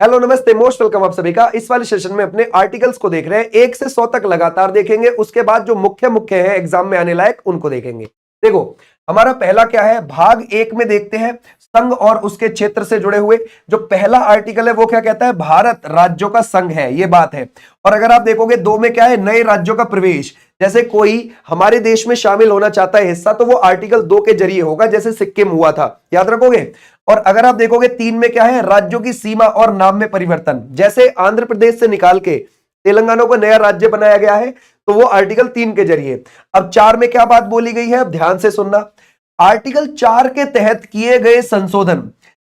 Hello नमस्ते, most welcome आप सभी का। इस वाले सेशन में अपने आर्टिकल्स को देख रहे हैं, 1 से 100 तक लगातार देखेंगे। उसके बाद जो मुख्य है एग्जाम में आने लायक उनको देखेंगे। देखो हमारा पहला क्या है, भाग 1 में देखते हैं संघ और उसके क्षेत्र से जुड़े हुए। जो पहला आर्टिकल है वो क्या कहता है, भारत राज्यों का संघ है, ये बात है। और अगर आप देखोगे 2 में क्या है, नए राज्यों का प्रवेश। जैसे कोई हमारे देश में शामिल होना चाहता है हिस्सा, तो वो आर्टिकल 2 के जरिए होगा, जैसे सिक्किम हुआ था, याद रखोगे। और अगर आप देखोगे 3 में क्या है, राज्यों की सीमा और नाम में परिवर्तन। जैसे आंध्र प्रदेश से निकाल के तेलंगाना को नया राज्य बनाया गया है, तो वो आर्टिकल 3 के जरिए। अब 4 में क्या बात बोली गई है, अब ध्यान से सुनना। आर्टिकल 4 के तहत किए गए संशोधन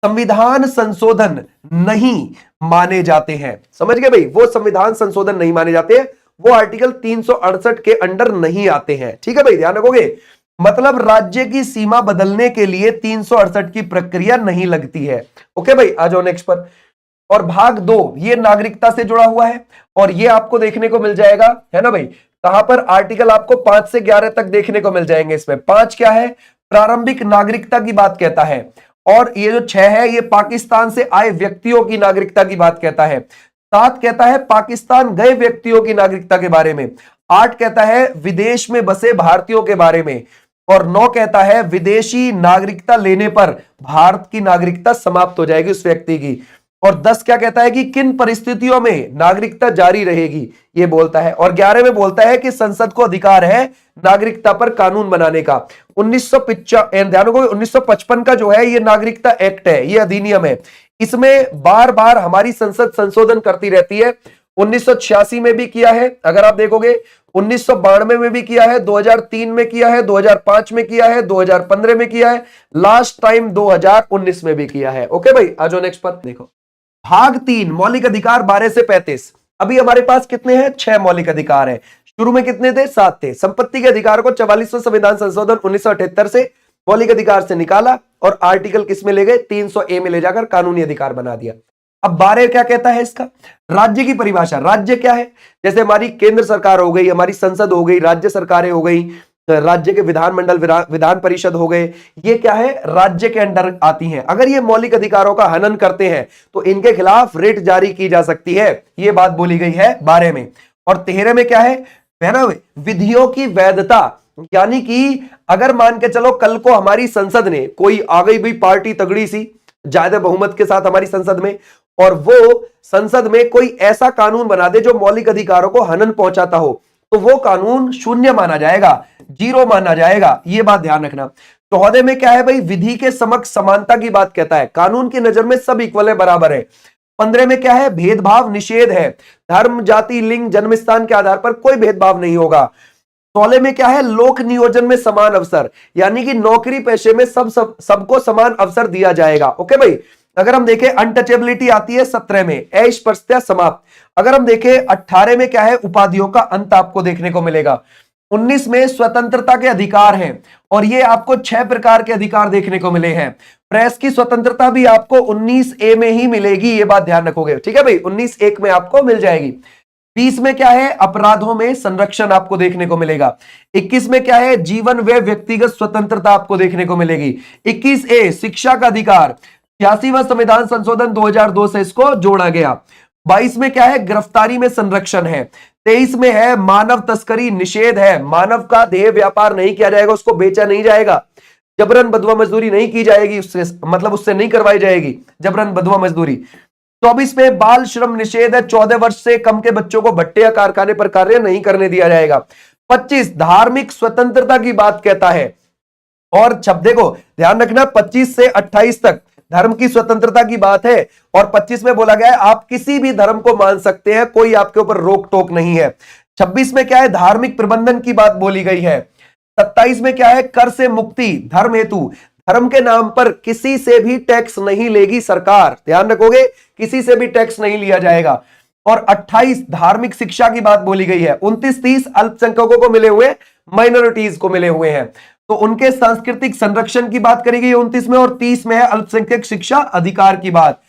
संविधान संशोधन नहीं माने जाते हैं। समझ गए भाई, वो संविधान संशोधन नहीं माने जाते हैं, वो आर्टिकल 368 के अंडर नहीं आते हैं। ठीक है भाई, ध्यान रखोगे। मतलब राज्य की सीमा बदलने के लिए 368 की प्रक्रिया नहीं लगती है। ओके भाई, आ जाओ नेक्स्ट पर। और भाग 2 ये नागरिकता से जुड़ा हुआ है, और ये आपको देखने को मिल जाएगा, है ना भाई। कहां पर आर्टिकल आपको 5 से 11 तक देखने को मिल जाएंगे। इसमें 5 क्या है, प्रारंभिक नागरिकता की बात कहता है। और ये जो 6 है, ये पाकिस्तान से आए व्यक्तियों की नागरिकता की बात कहता है। 7 कहता है पाकिस्तान गए व्यक्तियों की नागरिकता के बारे में। 8 कहता है विदेश में बसे भारतीयों के बारे में। और 9 कहता है विदेशी नागरिकता लेने पर भारत की नागरिकता समाप्त हो जाएगी उस व्यक्ति की। और 10 क्या कहता है कि किन परिस्थितियों में नागरिकता जारी रहेगी, ये बोलता है। और 11 में बोलता है कि संसद को अधिकार है नागरिकता पर कानून बनाने का। 1955 का जो है ये नागरिकता एक्ट है, ये अधिनियम है। इसमें बार बार हमारी संसद संशोधन करती रहती है। 1986 में भी किया है, अगर आप देखोगे 1992 में भी किया है, 2003 में किया है, 2005 में किया है, 2015 में किया है, लास्ट टाइम 2019 में भी किया है। ओके भाई, आ जाओ नेक्स्ट पर। देखो भाग 3 मौलिक अधिकार 12 से 35। अभी हमारे पास कितने हैं, 6 मौलिक अधिकार है। शुरू में कितने थे, 7 थे। संपत्ति के अधिकार को 44वां संविधान संशोधन 1978 से मौलिक अधिकार से निकाला और आर्टिकल किस में ले गए, 300A में ले जाकर कानूनी अधिकार बना दिया। अब 12 क्या कहता है इसका, राज्य की परिभाषा। राज्य क्या है, जैसे हमारी केंद्र सरकार हो गई, हमारी संसद हो गई, राज्य सरकारें हो गई, राज्य के विधानमंडल विधान परिषद हो गए, ये क्या है, राज्य के अंडर आती हैं। अगर ये मौलिक अधिकारों का हनन करते हैं तो इनके खिलाफ रिट जारी की जा सकती है, ये बात बोली गई है 12 में। और 13 में क्या है ना, विधियों की वैधता। यानी कि अगर मान के चलो कल को हमारी संसद ने, कोई आ गई भी पार्टी तगड़ी सी ज्यादा बहुमत के साथ हमारी संसद में, और वो संसद में कोई ऐसा कानून बना दे जो मौलिक अधिकारों को हनन पहुंचाता हो, तो वो कानून शून्य माना जाएगा, 0 माना जाएगा। ये बात ध्यान रखना। 14 में क्या है भाई, विधि के समक्ष समानता की बात कहता है, कानून की नजर में सब इक्वल है, बराबर है। 15 में क्या है, भेदभाव निषेध है, धर्म जाति लिंग जन्म स्थान के आधार पर कोई भेदभाव नहीं होगा। 16 में क्या है, लोक नियोजन में समान अवसर, यानी कि नौकरी पेशे में सबको समान अवसर दिया जाएगा। ओके भाई। अगर हम देखें अनटचेबिलिटी आती है 17 में, अस्पृश्यता समाप्त। अगर हम देखें 18 में क्या है, उपाधियों का अंत आपको देखने को मिलेगा। 19 में स्वतंत्रता के अधिकार हैं, और ये आपको 6 प्रकार के अधिकार देखने को मिले हैं। प्रेस की स्वतंत्रता भी आपको 19A में ही मिलेगी, ये बात ध्यान रखोगे। ठीक है भाई, 19(1) में आपको मिल जाएगी। 20 में क्या है, अपराधों में संरक्षण आपको देखने को मिलेगा। 21 में क्या है, जीवन व व्यक्तिगत स्वतंत्रता आपको देखने को मिलेगी। 21A शिक्षा का अधिकार, 86वां संविधान संशोधन 2002 से इसको जोड़ा गया। 22 में क्या है, गिरफ्तारी में संरक्षण है। 23 में है मानव तस्करी निषेध है, मानव का देह व्यापार नहीं किया जाएगा, उसको बेचा नहीं जाएगा, जबरन बदवा मजदूरी नहीं की जाएगी, उससे मतलब उससे नहीं करवाई जाएगी जबरन बदवा मजदूरी। 24 में बाल श्रम निषेध है, 14 वर्ष से कम के बच्चों को भट्टे या कारखाने पर कार्य नहीं करने दिया जाएगा। 25 धार्मिक स्वतंत्रता की बात कहता है, और देखो ध्यान रखना 25 से 28 तक धर्म की स्वतंत्रता की बात है, और 25 में बोला गया है आप किसी भी धर्म को मान सकते हैं, कोई आपके ऊपर रोक टोक नहीं है। 26 में क्या है, धार्मिक प्रबंधन की बात बोली गई है। 27 में क्या है, कर से मुक्ति धर्म हेतु, धर्म के नाम पर किसी से भी टैक्स नहीं लेगी सरकार, ध्यान रखोगे, किसी से भी टैक्स नहीं लिया जाएगा। और 28 धार्मिक शिक्षा की बात बोली गई है। 29-30 अल्पसंख्यकों को मिले हुए, माइनॉरिटीज को मिले हुए हैं, तो उनके सांस्कृतिक संरक्षण की बात करी गई 29 में। और 30 में है अल्पसंख्यक शिक्षा अधिकार की बात।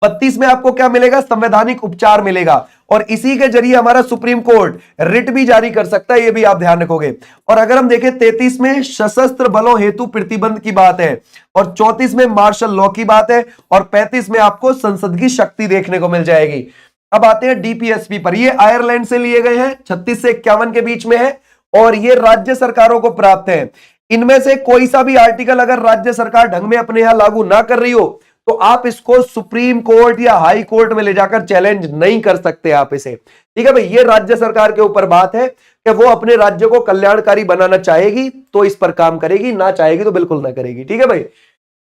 32 में आपको क्या मिलेगा, संवैधानिक उपचार मिलेगा। और इसी के जरिए हमारा सुप्रीम कोर्ट रिट भी जारी कर सकता है, ये भी आप ध्यान रखोगे। और अगर हम देखें 33 में सशस्त्र बलों हेतु प्रतिबंध की बात है, और 34 में मार्शल लॉ की बात है, और 35 में आपको संसद की शक्ति देखने को मिल जाएगी। अब आते हैं डीपीएसपी पर। ये आयरलैंड से लिए गए हैं, 36 से 51 के बीच में है, और ये राज्य सरकारों को प्राप्त है। इनमें से कोई सा भी आर्टिकल अगर राज्य सरकार ढंग में अपने यहां लागू ना कर रही हो तो आप इसको सुप्रीम कोर्ट या हाई कोर्ट में ले जाकर चैलेंज नहीं कर सकते आप इसे, ठीक है भाई। ये राज्य सरकार के ऊपर बात है कि वो अपने राज्य को कल्याणकारी बनाना चाहेगी तो इस पर काम करेगी, ना चाहेगी तो बिल्कुल ना करेगी, ठीक है भाई।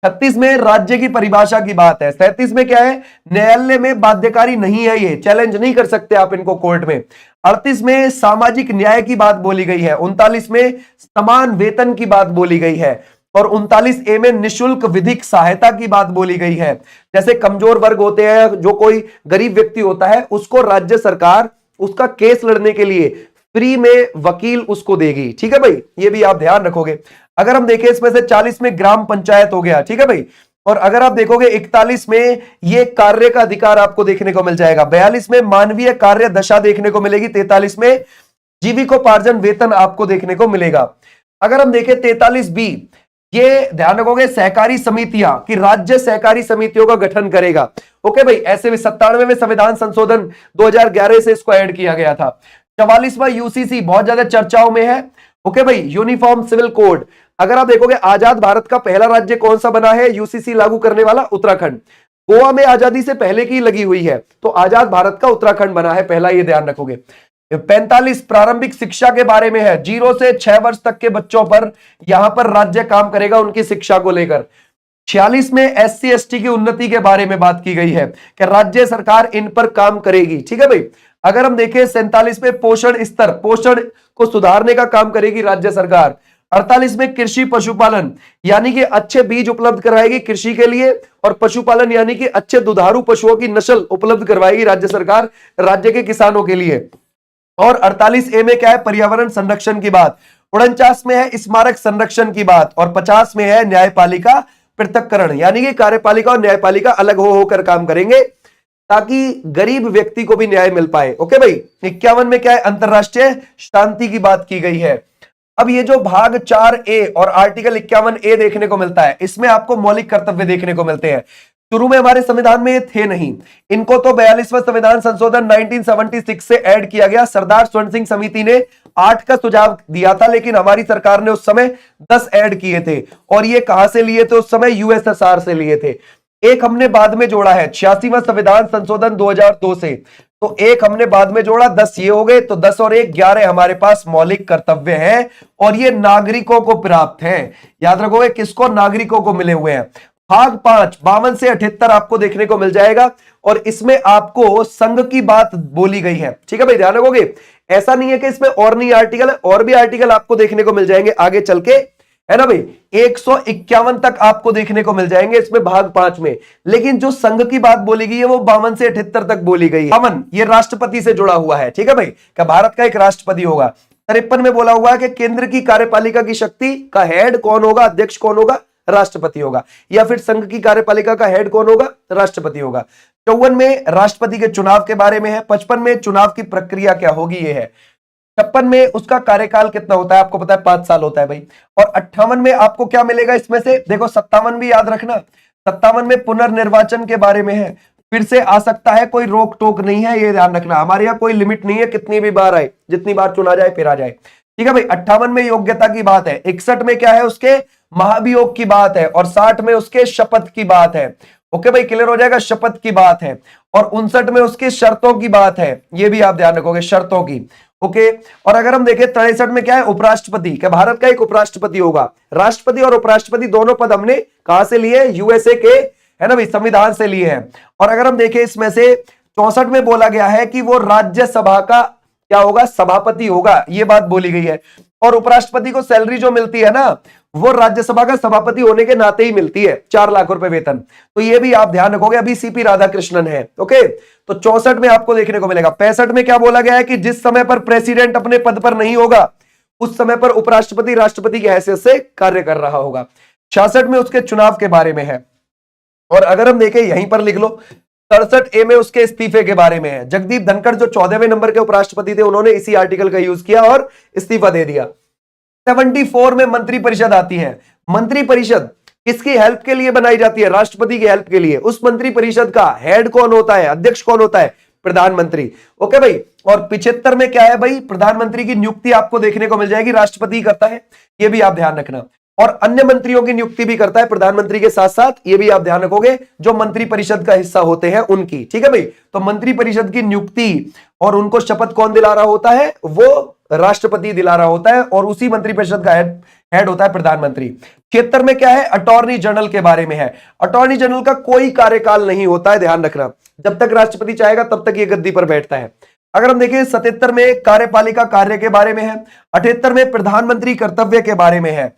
36 में राज्य की परिभाषा की बात है। 37 में क्या है, न्यायालय में बाध्यकारी नहीं है, ये चैलेंज नहीं कर सकते आप इनको कोर्ट में। 38 में सामाजिक न्याय की बात बोली गई है। 39 में समान वेतन की बात बोली गई है, और 39A में निशुल्क विधिक सहायता की बात बोली गई है। जैसे कमजोर वर्ग होते हैं, जो कोई गरीब व्यक्ति होता है, उसको राज्य सरकार उसका केस लड़ने के लिए फ्री में वकील उसको देगी, ठीक है भाई। ये भी आप ध्यान रखोगे। अगर हम देखें इसमें से 40 में ग्राम पंचायत हो गया, ठीक है भाई। और अगर आप देखोगे 41 में ये कार्य का अधिकार आपको देखने को मिल जाएगा। 42 में मानवीय कार्य दशा देखने को मिलेगी। 43 में जीविकोपार्जन वेतन आपको देखने को मिलेगा। अगर हम देखें 43B, ये ध्यान रखोगे सहकारी समितियां कि राज्य सहकारी समितियों का गठन करेगा। ओके भाई, ऐसे भी 97 में संविधान संशोधन 2011 से इसको ऐड किया गया था। 44वां यूसीसी बहुत ज्यादा चर्चाओं में है। ओके भाई, यूनिफॉर्म सिविल कोड। अगर आप देखोगे आजाद भारत का पहला राज्य कौन सा बना है यूसीसी लागू करने वाला, उत्तराखंड। गोवा में आजादी से पहले की लगी हुई है, तो आजाद भारत का उत्तराखंड बना है पहला, ये ध्यान रखोगे। 45 प्रारंभिक शिक्षा के बारे में है। 0 से 6 वर्ष तक के बच्चों पर यहां पर राज्य काम करेगा उनकी शिक्षा को लेकर। 46 में एससी एसटी की उन्नति के बारे में बात की गई है कि राज्य सरकार इन पर काम करेगी, ठीक है भाई। अगर हम देखें 47 में पोषण स्तर, पोषण को सुधारने का काम करेगी राज्य सरकार। 48 में कृषि पशुपालन, यानी कि अच्छे बीज उपलब्ध कराएगी कृषि के लिए, और पशुपालन यानी कि अच्छे दुधारू पशुओं की नस्ल उपलब्ध करवाएगी राज्य सरकार राज्य के किसानों के लिए। और 48A में क्या है, पर्यावरण संरक्षण की बात। 49 में है स्मारक संरक्षण की बात, और 50 में है न्यायपालिका पृथक्करण, यानी कि कार्यपालिका और न्यायपालिका अलग होकर काम करेंगे ताकि गरीब व्यक्ति को भी न्याय मिल पाए। ओके भाई। 51 में क्या है, अंतरराष्ट्रीय शांति की बात की गई है। अब ये जो भाग 4A और आर्टिकल 51A देखने को मिलता है, इसमें आपको मौलिक कर्तव्य देखने को मिलते हैं। शुरू में हमारे संविधान में ये थे नहीं, इनको तो 42वां संविधान संशोधन 1976 से ऐड किया गया। सरदार स्वर्ण सिंह समिति ने 8 का सुझाव दिया था, लेकिन हमारी सरकार ने उस समय 10 ऐड किए थे। और ये कहां से लिए थे उस समय, यूएसएसआर से लिए थे। एक हमने बाद में जोड़ा है 86वां संविधान संशोधन 2002 से, तो एक हमने बाद में जोड़ा, 10 ये हो गए, तो 10 और 1 11 हमारे पास मौलिक कर्तव्य है, और ये नागरिकों को प्राप्त है। याद रखोगे किसको, नागरिकों को मिले हुए हैं। भाग 5 52 से 78 आपको देखने को मिल जाएगा, और इसमें आपको संघ की बात बोली गई है, ठीक है भाई, ध्यान रखोगे। ऐसा नहीं है कि इसमें और नहीं आर्टिकल है, और भी आर्टिकल आपको देखने को मिल जाएंगे आगे चल के, है ना भाई। 151 तक आपको देखने को मिल जाएंगे इसमें भाग 5 में, लेकिन जो संघ की बात बोली गई है वो 52 से 78 तक बोली गई है। 52 ये राष्ट्रपति से जुड़ा हुआ है, ठीक है भाई, क्या भारत का एक राष्ट्रपति होगा। 53 में बोला हुआ है कि केंद्र की कार्यपालिका की शक्ति का हेड कौन होगा, अध्यक्ष कौन होगा, राष्ट्रपति होगा, या फिर संघ की कार्यपालिका का हेड कौन होगा, राष्ट्रपति होगा। 54 में राष्ट्रपति के चुनाव के बारे में है। 55 में चुनाव की प्रक्रिया क्या होगी ये है। 56 में उसका कार्यकाल कितना होता है, आपको पता है 5 साल होता है भाई। और 58 में आपको क्या मिलेगा इसमें से, देखो 57 भी याद रखना। 57 में पुनर्निर्वाचन के बारे में है, फिर से आ सकता है, कोई रोक टोक नहीं है, ये ध्यान रखना। हमारे यहाँ कोई लिमिट नहीं है, कितनी भी बार आए, जितनी बार चुना जाए फिर आ जाए, ठीक है भाई। 58 में योग्यता की बात है। 61 में क्या है, उसके महाभियोग की बात है, और 60 में उसके शपथ की बात है। ओके भाई, क्लियर हो जाएगा, शपथ की बात है। और 59 में उसकी शर्तों की बात है, ये भी आप ध्यान रखोगे, शर्तों की। ओके। और अगर हम देखें 63 में क्या है, उपराष्ट्रपति, क्या भारत का एक उपराष्ट्रपति होगा। राष्ट्रपति और उपराष्ट्रपति दोनों पद हमने कहां से लिए, यूएसए के, है ना भाई, संविधान से लिए हैं। और अगर हम देखें इसमें से 64 में बोला गया है कि वो राज्यसभा का क्या होगा, सभापति होगा, ये बात बोली गई है। और उपराष्ट्रपति को सैलरी जो मिलती है ना, वो राज्यसभा का सभापति होने के नाते ही मिलती है, 4 लाख रुपए वेतन। तो ये भी आप ध्यान रखोगे। अभी सीपी राधाकृष्णन है। ओके, तो 64 में आपको देखने को मिलेगा। 65 में क्या बोला गया है कि जिस समय पर प्रेसिडेंट अपने पद पर नहीं होगा, उस समय पर उपराष्ट्रपति राष्ट्रपति की हैसियत से कार्य कर रहा होगा। 66 में उसके चुनाव के बारे में है। और अगर हम देखें, यहीं पर लिख लो, 67A में उसके इस्तीफे के बारे में है। जगदीप धनखड़ जो 14वें नंबर के उपराष्ट्रपति थे, उन्होंने इसी आर्टिकल का यूज किया और इस्तीफा दे दिया। 74 में मंत्री परिषद आती है। मंत्री परिषद किसकी हेल्प के लिए बनाई जाती है? राष्ट्रपति की हेल्प के लिए। उस मंत्री परिषद का हेड कौन होता है? अध्यक्ष कौन होता है? प्रधानमंत्री। ओके भाई। और 75 में क्या है भाई? प्रधानमंत्री की नियुक्ति आपको देखने को मिल जाएगी, राष्ट्रपति करता है, यह भी आप ध्यान रखना। और अन्य मंत्रियों की नियुक्ति भी करता है प्रधानमंत्री के साथ साथ, ये भी आप ध्यान रखोगे, जो मंत्री परिषद का हिस्सा होते हैं उनकी। ठीक है भाई। तो मंत्री परिषद की नियुक्ति और उनको शपथ कौन दिला रहा होता है? वो राष्ट्रपति दिला रहा होता है, और उसी मंत्री परिषद का हेड होता है प्रधानमंत्री। 76 में क्या है? अटॉर्नी जनरल के बारे में है। अटॉर्नी जनरल का कोई कार्यकाल नहीं होता है, ध्यान रखना। जब तक राष्ट्रपति चाहेगा तब तक ये गद्दी पर बैठता है। अगर हम देखें 77 में कार्यपालिका कार्य के बारे में है। 78 में प्रधानमंत्री कर्तव्य के बारे में है।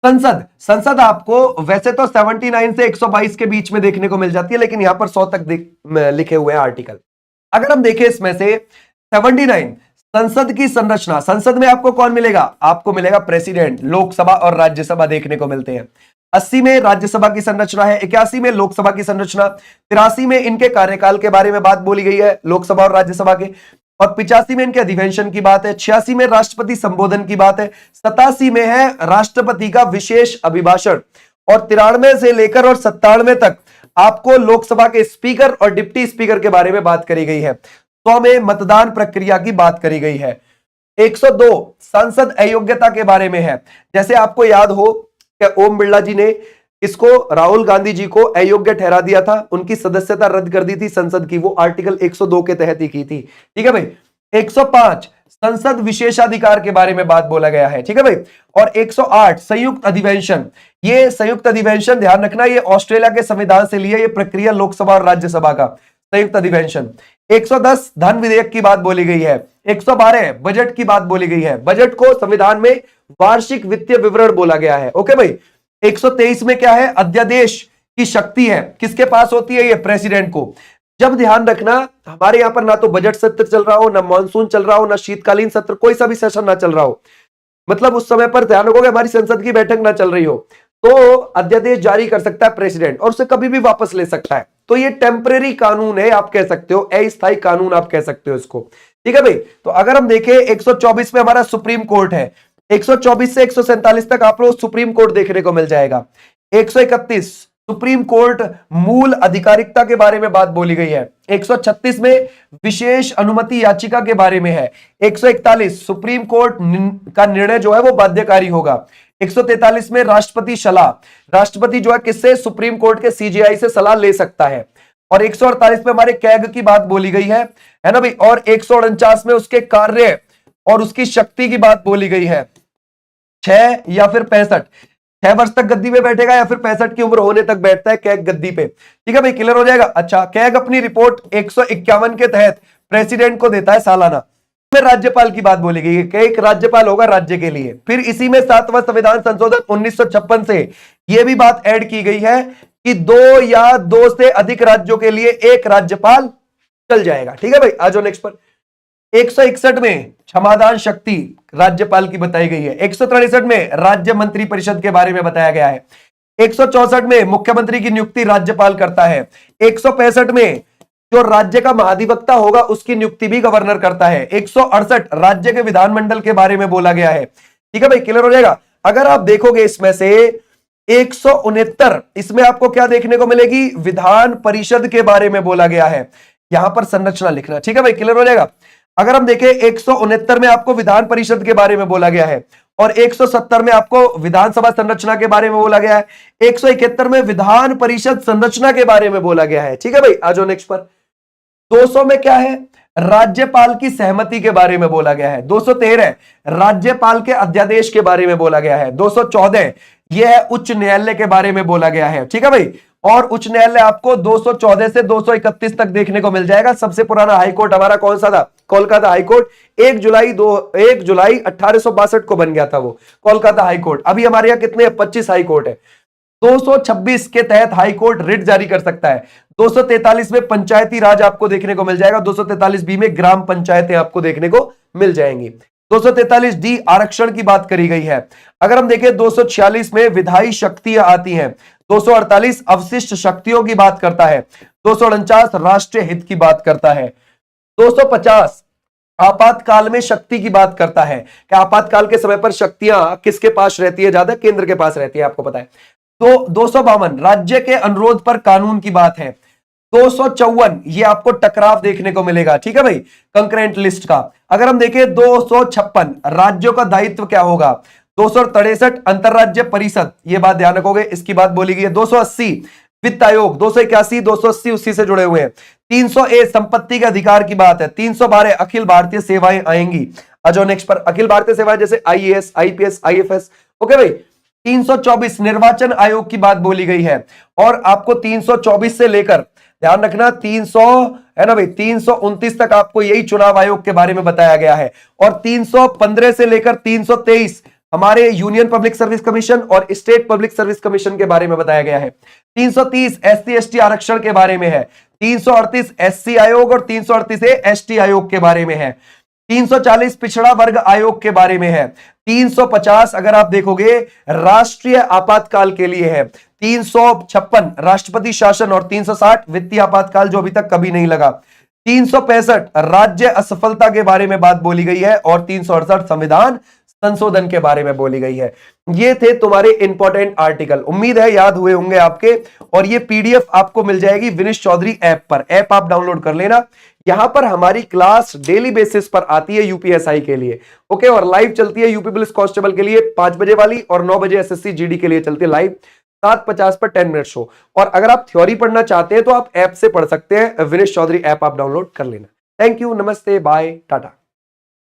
संसद आपको वैसे तो 79 से 122 के बीच में देखने को मिल जाती है, लेकिन यहां पर 100 तक लिखे हुए हैं आर्टिकल। अगर हम देखें इसमें से 79 संसद की संरचना, संसद में आपको कौन मिलेगा? आपको मिलेगा प्रेसिडेंट, लोकसभा और राज्यसभा देखने को मिलते हैं। 80 में राज्यसभा की संरचना है। 81 में लोकसभा की संरचना। 83 में इनके कार्यकाल के बारे में बात बोली गई है, लोकसभा और राज्यसभा के। और 85 में इनके अधिवेशन की बात है। 86 में राष्ट्रपति संबोधन की बात है। 87 में है राष्ट्रपति का विशेष अभिभाषण। और 93 से लेकर और 97 तक आपको लोकसभा के स्पीकर और डिप्टी स्पीकर के बारे में बात करी गई है। 100 में मतदान प्रक्रिया की बात करी गई है। 102 सांसद अयोग्यता के बारे में है। जैसे आपको याद हो कि ओम बिरला जी ने इसको राहुल गांधी जी को अयोग्य ठहरा दिया था, उनकी सदस्यता रद्द कर दी थी संसद की, वो आर्टिकल 102 के तहत ही की थी। ठीक है भाई। 105 संसद विशेषाधिकार के बारे में बात बोला गया है। ठीक है भाई। और 108 संयुक्त अधिवेशन। ये संयुक्त अधिवेशन ध्यान रखना, ये ऑस्ट्रेलिया के संविधान से लिया, ये प्रक्रिया लोकसभा और राज्यसभा का संयुक्त अधिवेशन। 110 धन विधेयक की बात बोली गई है। 112 बजट की बात बोली गई है। बजट को संविधान में वार्षिक वित्तीय विवरण बोला गया है। ओके भाई। 123 में क्या है? अध्यादेश की शक्ति है किसके पास होती है? ये प्रेसिडेंट को। जब ध्यान रखना, हमारे यहां पर ना तो बजट सत्र चल रहा हो, ना मानसून चल रहा हो, ना शीतकालीन सत्र, कोई सा भी सेशन ना चल रहा हो, मतलब उस समय पर ध्यान रखोगे हमारी संसद की बैठक ना चल रही हो, तो अध्यादेश जारी कर सकता है प्रेसिडेंट, और उसे कभी भी वापस ले सकता है। तो ये टेम्परेरी कानून है, आप कह सकते हो, अस्थायी कानून आप कह सकते हो इसको। ठीक है भाई। तो अगर हम देखें 124 में हमारा सुप्रीम कोर्ट है। 124 से 147 तक आप लोग सुप्रीम कोर्ट देखने को मिल जाएगा। 131 सुप्रीम कोर्ट मूल अधिकारिकता के बारे में बात बोली गई है। 136 में विशेष अनुमति याचिका के बारे में है। 141 सुप्रीम कोर्ट का निर्णय जो है वो बाध्यकारी होगा। 143 में राष्ट्रपति सलाह, राष्ट्रपति जो है किससे? सुप्रीम कोर्ट के सीजेआई से सलाह ले सकता है। और 148 में हमारे कैग की बात बोली गई है ना भाई। और 149 में उसके कार्य और उसकी शक्ति की बात बोली गई है। 6 या फिर 65, 6 वर्ष तक गद्दी पे बैठेगा या फिर 65 की उम्र होने तक बैठता है कैग गद्दी पे। ठीक है भाई, क्लियर हो जाएगा। अच्छा, कैग अपनी रिपोर्ट 151 के तहत प्रेसिडेंट को देता है सालाना। में राज्यपाल की बात बोली गई है कि एक राज्यपाल होगा राज्य के लिए। फिर इसी में 7वां संविधान संशोधन 1956 से यह भी बात ऐड की गई है कि 2 या 2 से अधिक राज्यों के लिए एक राज्यपाल चल जाएगा। ठीक है भाई, आ जाओ नेक्स्ट पर। 161 में क्षमादान शक्ति राज्यपाल की बताई गई है। 163 में राज्य मंत्री परिषद के बारे में बताया गया है। 164 में मुख्यमंत्री की नियुक्ति राज्यपाल करता है। 165 में जो राज्य का महाधिवक्ता होगा उसकी नियुक्ति भी गवर्नर करता है। 168 राज्य के विधानमंडल के बारे में बोला गया है। ठीक है भाई, क्लियर हो जाएगा। अगर आप देखोगे इसमें से 169, इसमें आपको क्या देखने को मिलेगी? विधान परिषद के बारे में बोला गया है। यहां पर संरचना लिखना। ठीक है भाई, क्लियर हो जाएगा। अगर हम देखें 169 में आपको विधान परिषद के बारे में बोला गया है और 170 में आपको विधानसभा संरचना के बारे में बोला गया है। 171 में विधान परिषद संरचना के बारे में बोला गया है। ठीक है भाई, आ जाओ नेक्स्ट पर। 200 में क्या है? राज्यपाल की सहमति के बारे में बोला गया है। 213 राज्यपाल के अध्यादेश के बारे में बोला गया है। 214 यह है उच्च न्यायालय के बारे में बोला गया है। ठीक है भाई, और उच्च न्यायालय आपको 214 से 231 तक देखने को मिल जाएगा। सबसे पुराना हाईकोर्ट हमारा कौन सा था? कोलकाता हाईकोर्ट। 1 जुलाई 1862 को बन गया था वो कोलकाता हाईकोर्ट। अभी हमारे यहाँ कितने? 25 हाईकोर्ट है। 226 के तहत हाईकोर्ट रिट जारी कर सकता है। 243 में पंचायती राज आपको देखने को मिल जाएगा। 243 बी में ग्राम पंचायतें आपको देखने को मिल जाएंगी। 243 डी आरक्षण की बात करी गई है। अगर हम देखें 246 में विधायी शक्तियां आती हैं। 248 अवशिष्ट शक्तियों की बात करता है। 249 राष्ट्रीय हित की बात करता है। 250 आपातकाल में शक्ति की बात करता है कि आपातकाल के समय पर शक्तियां किसके पास रहती है, ज्यादा केंद्र के पास रहती है, आपको पता है। तो 252 राज्य के अनुरोध पर कानून की बात है। 254 ये आपको टकराव देखने को मिलेगा, ठीक है भाई, कंकरेंट लिस्ट का। अगर हम देखें 256 राज्यों का दायित्व क्या होगा। 263 अंतरराज्य परिषद, ये बात ध्यान रखोगे, इसकी बात बोली गई है। 280 वित्त आयोग, 281 280 उसी से जुड़े हुए हैं। 300 संपत्ति के अधिकार की बात है। 312 अखिल भारतीय सेवाएं आएंगी। जो नेक्स्ट पर अखिल भारतीय सेवाएं जैसे आईएएस, आईपीएस, आईएफएस, ओके भाई। 324 निर्वाचन आयोग की बात बोली गई है। और आपको 324 से लेकर ध्यान रखना 300 है ना भाई, 329 तक आपको यही चुनाव आयोग के बारे में बताया गया है। और 315 से लेकर 323 हमारे यूनियन पब्लिक सर्विस कमीशन और स्टेट पब्लिक सर्विस कमीशन के बारे में बताया गया है। 330 एससी एसटी आरक्षण के बारे में है। 338 एससी आयोग और 338 एसटी आयोग के बारे में है। 340 पिछड़ा वर्ग आयोग के बारे में है। 350 अगर आप देखोगे राष्ट्रीय आपातकाल के लिए है। 356 राष्ट्रपति शासन और 360 वित्तीय आपातकाल जो अभी तक कभी नहीं लगा। 365 राज्य असफलता के बारे में बात बोली गई है और 368 संविधान संशोधन के बारे में बोली गई है। ये थे तुम्हारे इंपॉर्टेंट आर्टिकल, उम्मीद है याद हुए होंगे आपके। और ये पीडीएफ आपको मिल जाएगी विनिश चौधरी ऐप पर, ऐप आप डाउनलोड कर लेना। यहां पर हमारी क्लास डेली बेसिस पर आती है यूपीएसआई के लिए, ओके, और लाइव चलती है यूपी पुलिस कांस्टेबल के लिए 5 बजे वाली, और 9 बजे एसएससी जीडी के लिए चलती है लाइव 7:50 पर 10 मिनट शो। और अगर आप थ्योरी पढ़ना चाहते हैं तो आप ऐप से पढ़ सकते हैं, विनिश चौधरी ऐप आप डाउनलोड कर लेना। थैंक यू, नमस्ते, बाय, टाटा।